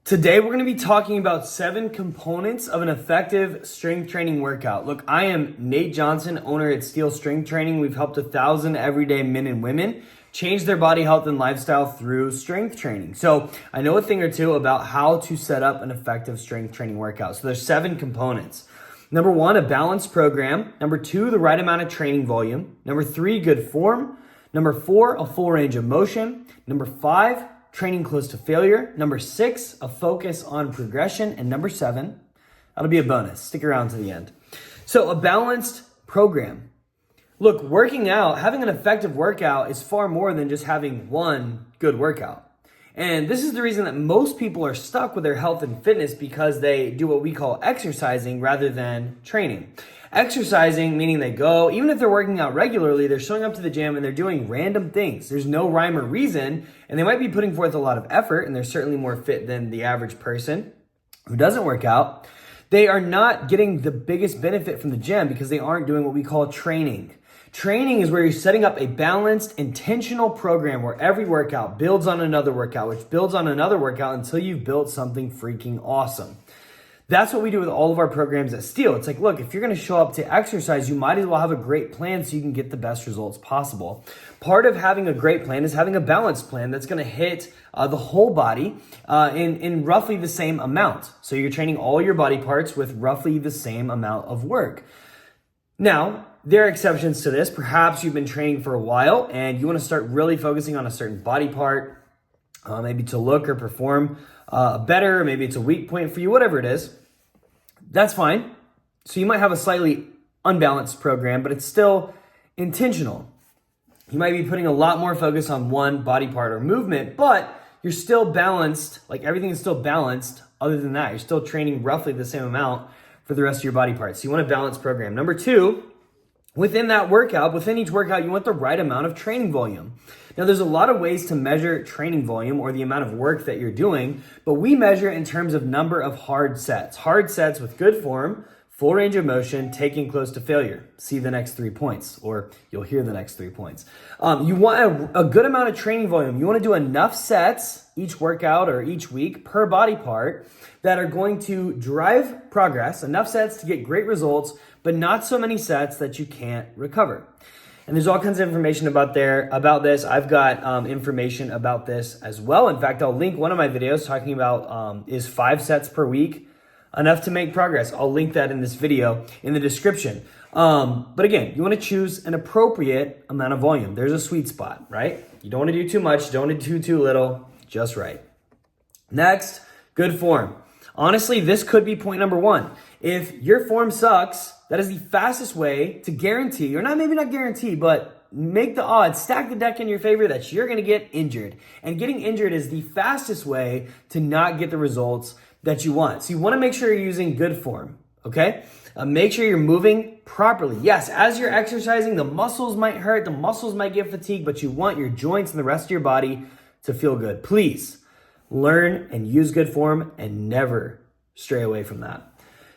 Today, we're going to be talking about 7 components of an effective strength training workout. Look, I am Nate Johnson, owner at Steel Strength Training. We've helped 1,000 everyday men and women change their body health and lifestyle through strength training. So I know a thing or two about how to set up an effective strength training workout. So there's 7 components. Number 1, a balanced program. Number 2, the right amount of training volume. Number 3, good form. Number 4, a full range of motion. Number 5, training close to failure. Number 6, a focus on progression. And number 7, that'll be a bonus. Stick around to the end. So a balanced program. Look, working out, having an effective workout is far more than just having one good workout. And this is the reason that most people are stuck with their health and fitness, because they do what we call exercising rather than training. Exercising, meaning they go, even if they're working out regularly, they're showing up to the gym and they're doing random things. There's no rhyme or reason, and they might be putting forth a lot of effort, and they're certainly more fit than the average person who doesn't work out. They are not getting the biggest benefit from the gym because they aren't doing what we call training. Training is where you're setting up a balanced, intentional program where every workout builds on another workout, which builds on another workout until you've built something freaking awesome. That's what we do with all of our programs at Steel. It's like, look, if you're going to show up to exercise, you might as well have a great plan so you can get the best results possible. Part of having a great plan is having a balanced plan that's going to hit the whole body in roughly the same amount. So you're training all your body parts with roughly the same amount of work. Now, there are exceptions to this. Perhaps you've been training for a while and you want to start really focusing on a certain body part, maybe to look or perform better, maybe it's a weak point for you, whatever it is. That's fine. So you might have a slightly unbalanced program, but it's still intentional. You might be putting a lot more focus on one body part or movement, but you're still balanced, like everything is still balanced. Other than that, you're still training roughly the same amount for the rest of your body parts. So you want a balanced program. Number 2, within that workout, within each workout, you want the right amount of training volume. Now, there's a lot of ways to measure training volume or the amount of work that you're doing, but we measure in terms of number of hard sets. Hard sets with good form, full range of motion, taking close to failure. See the next 3 points, or you'll hear the next 3 points. You want a good amount of training volume. You want to do enough sets each workout or each week per body part that are going to drive progress, enough sets to get great results, but not so many sets that you can't recover. And there's all kinds of information about this. I've got information about this as well. In fact, I'll link one of my videos talking about is 5 sets per week enough to make progress. I'll link that in this video in the description. But again, you want to choose an appropriate amount of volume. There's a sweet spot, right? You don't want to do too much, don't want to do too little, just right. Next, good form. Honestly, this could be point number 1. If your form sucks, that is the fastest way to guarantee, or maybe not guarantee, but make the odds, stack the deck in your favor that you're going to get injured. And getting injured is the fastest way to not get the results that you want. So you want to make sure you're using good form, okay? Make sure you're moving properly. Yes, as you're exercising, the muscles might hurt, the muscles might get fatigued, but you want your joints and the rest of your body to feel good. Please learn and use good form and never stray away from that.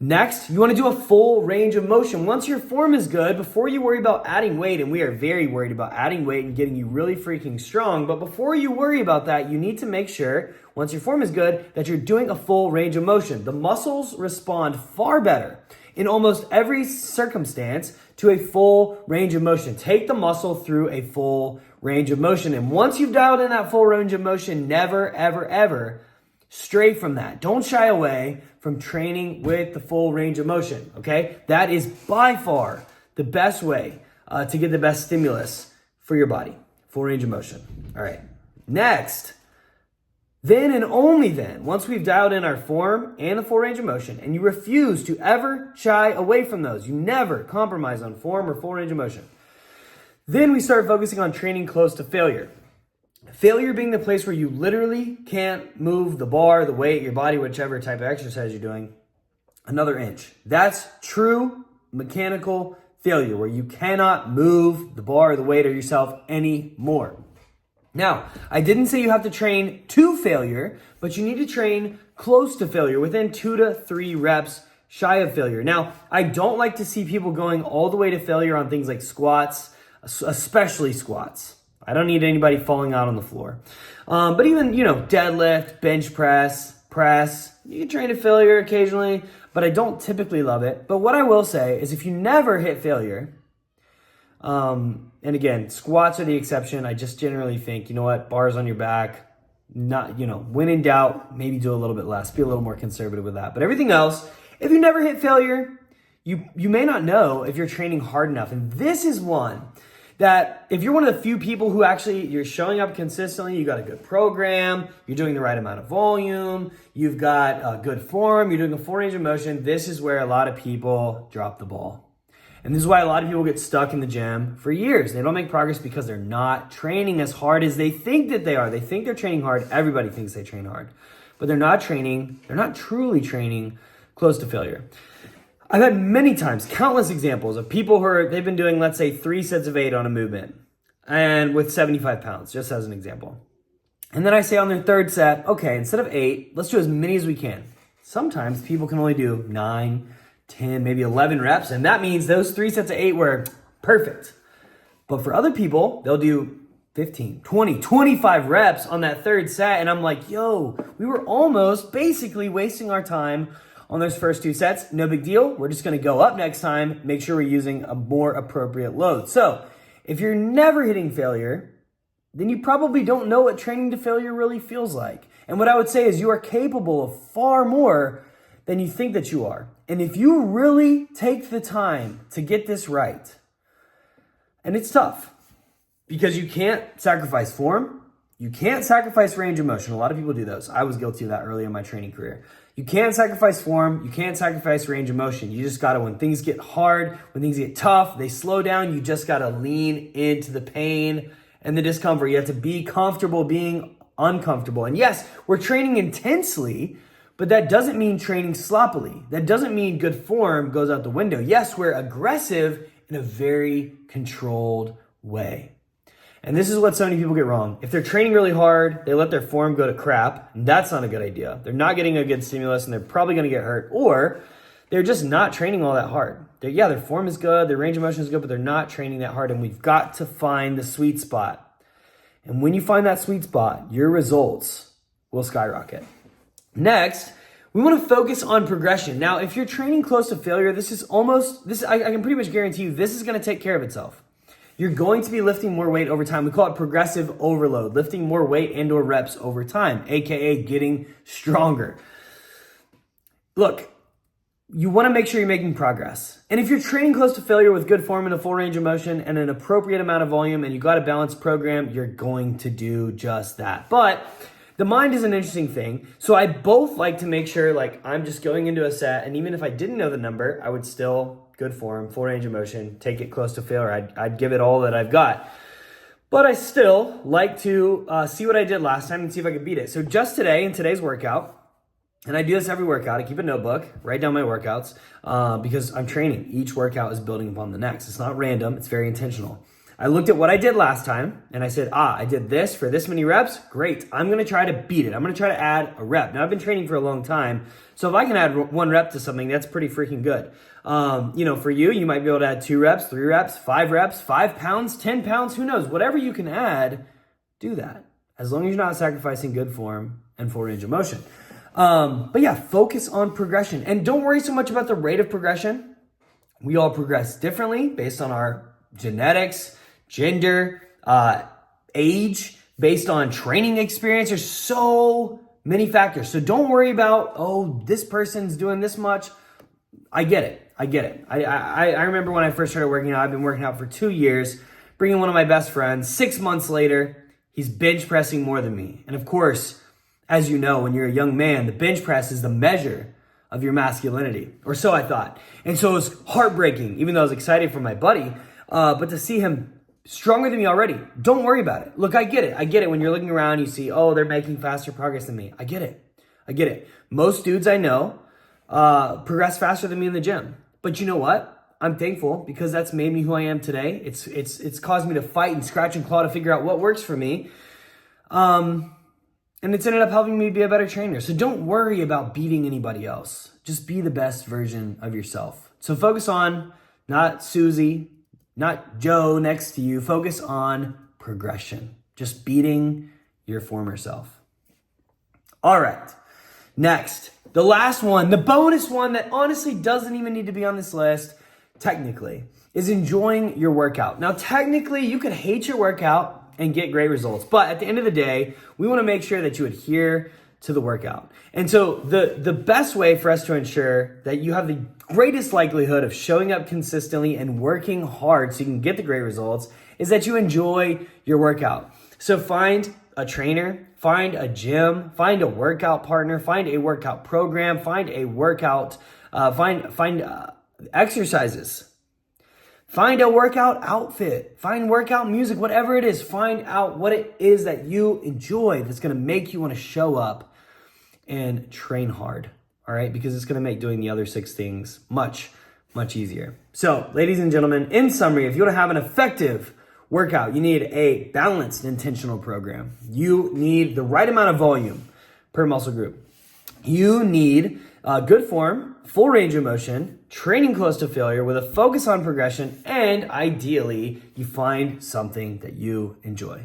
Next, you want to do a full range of motion. Once your form is good, before you worry about adding weight, and we are very worried about adding weight and getting you really freaking strong, but before you worry about that, you need to make sure, once your form is good, that you're doing a full range of motion. The muscles respond far better in almost every circumstance to a full range of motion. Take the muscle through a full range of motion. And once you've dialed in that full range of motion, never, ever, ever stray from that. Don't shy away from training with the full range of motion, okay? That is by far the best way to get the best stimulus for your body. Full range of motion. All right. Next, then and only then, once we've dialed in our form and the full range of motion, and you refuse to ever shy away from those, you never compromise on form or full range of motion, then we start focusing on training close to failure. Failure being the place where you literally can't move the bar, the weight, your body, whichever type of exercise you're doing, another inch. That's true mechanical failure, where you cannot move the bar, the weight, or yourself anymore. Now, I didn't say you have to train to failure, but you need to train close to failure, within 2 to 3 reps shy of failure. Now, I don't like to see people going all the way to failure on things like squats, especially squats. I don't need anybody falling out on the floor. But even, deadlift, bench press, press. You can train to failure occasionally, but I don't typically love it. But what I will say is if you never hit failure, and again, squats are the exception. I just generally think, you know what, bars on your back, not, when in doubt, maybe do a little bit less, be a little more conservative with that. But everything else, if you never hit failure, you may not know if you're training hard enough. And this is one that if you're one of the few people who actually, you're showing up consistently, you got a good program, you're doing the right amount of volume, you've got a good form, you're doing a full range of motion, this is where a lot of people drop the ball. And this is why a lot of people get stuck in the gym for years. They don't make progress because they're not training as hard as they think that they are. They think they're training hard. Everybody thinks they train hard, but they're not training. They're not truly training close to failure. I've had many times, countless examples of people they've been doing, let's say 3 sets of 8 on a movement and with 75 pounds, just as an example. And then I say on their third set, okay, instead of 8, let's do as many as we can. Sometimes people can only do 9, 10, maybe 11 reps. And that means those 3 sets of 8 were perfect. But for other people, they'll do 15, 20, 25 reps on that third set. And I'm like, yo, we were almost basically wasting our time on those first 2 sets. No big deal. We're just going to go up next time, make sure we're using a more appropriate load. So if you're never hitting failure, then you probably don't know what training to failure really feels like. And what I would say is you are capable of far more than you think that you are. And if you really take the time to get this right, and it's tough because you can't sacrifice form, you can't sacrifice range of motion. A lot of people do those. I was guilty of that early in my training career. You can't sacrifice form, you can't sacrifice range of motion. You just gotta, when things get hard, when things get tough, they slow down, you just gotta lean into the pain and the discomfort. You have to be comfortable being uncomfortable. And yes, we're training intensely, but that doesn't mean training sloppily. That doesn't mean good form goes out the window. Yes, we're aggressive in a very controlled way. And this is what so many people get wrong. If they're training really hard, they let their form go to crap. And that's not a good idea. They're not getting a good stimulus and they're probably going to get hurt. Or they're just not training all that hard. Their form is good, their range of motion is good, but they're not training that hard. And we've got to find the sweet spot. And when you find that sweet spot, your results will skyrocket. Next, we want to focus on progression. Now, if you're training close to failure, I can pretty much guarantee you this is going to take care of itself. You're going to be lifting more weight over time. We call it progressive overload, lifting more weight and or reps over time, aka getting stronger. Look, you want to make sure you're making progress. And if you're training close to failure with good form and a full range of motion and an appropriate amount of volume and you got a balanced program, you're going to do just that. But the mind is an interesting thing. So I both like to make sure I'm just going into a set, and even if I didn't know the number, I would still, good form, full range of motion, take it close to failure. I'd give it all that I've got. But I still like to see what I did last time and see if I could beat it. So just today, in today's workout, and I do this every workout, I keep a notebook, write down my workouts, because I'm training. Each workout is building upon the next. It's not random, it's very intentional. I looked at what I did last time and I said, I did this for this many reps. Great. I'm going to try to beat it. I'm going to try to add a rep. Now I've been training for a long time. So if I can add 1 rep to something, that's pretty freaking good. For you might be able to add 2 reps, 3 reps, 5 pounds, 10 pounds, who knows? Whatever you can add, do that. As long as you're not sacrificing good form and full range of motion. But yeah, focus on progression and don't worry so much about the rate of progression. We all progress differently based on our genetics, gender, age, based on training experience. There's so many factors. So don't worry about, this person's doing this much. I get it. I remember when I first started working out, I've been working out for 2 years, bringing one of my best friends. 6 months later, he's bench pressing more than me. And of course, as you know, when you're a young man, the bench press is the measure of your masculinity, or so I thought. And so it was heartbreaking, even though I was excited for my buddy, but to see him stronger than me already. Don't worry about it. Look, I get it. When you're looking around, you see, they're making faster progress than me. I get it. Most dudes I know progress faster than me in the gym. But you know what? I'm thankful because that's made me who I am today. It's caused me to fight and scratch and claw to figure out what works for me. And it's ended up helping me be a better trainer. So don't worry about beating anybody else. Just be the best version of yourself. So focus on not Susie, not Joe next to you. Focus on progression. Just beating your former self. All right. Next, the last one, the bonus one that honestly doesn't even need to be on this list, technically, is enjoying your workout. Now, technically, you could hate your workout and get great results, but at the end of the day, we want to make sure that you adhere to the workout. And so the best way for us to ensure that you have the greatest likelihood of showing up consistently and working hard so you can get the great results is that you enjoy your workout. So find a trainer, find a gym, find a workout partner, find a workout program, find a workout, find exercises. Find a workout outfit, find workout music, whatever it is, find out what it is that you enjoy that's gonna make you wanna show up and train hard, all right? Because it's gonna make doing the other 6 things much, much easier. So, ladies and gentlemen, in summary, if you wanna have an effective workout, you need a balanced intentional program. You need the right amount of volume per muscle group. You need good form, full range of motion, training close to failure with a focus on progression, and ideally, you find something that you enjoy.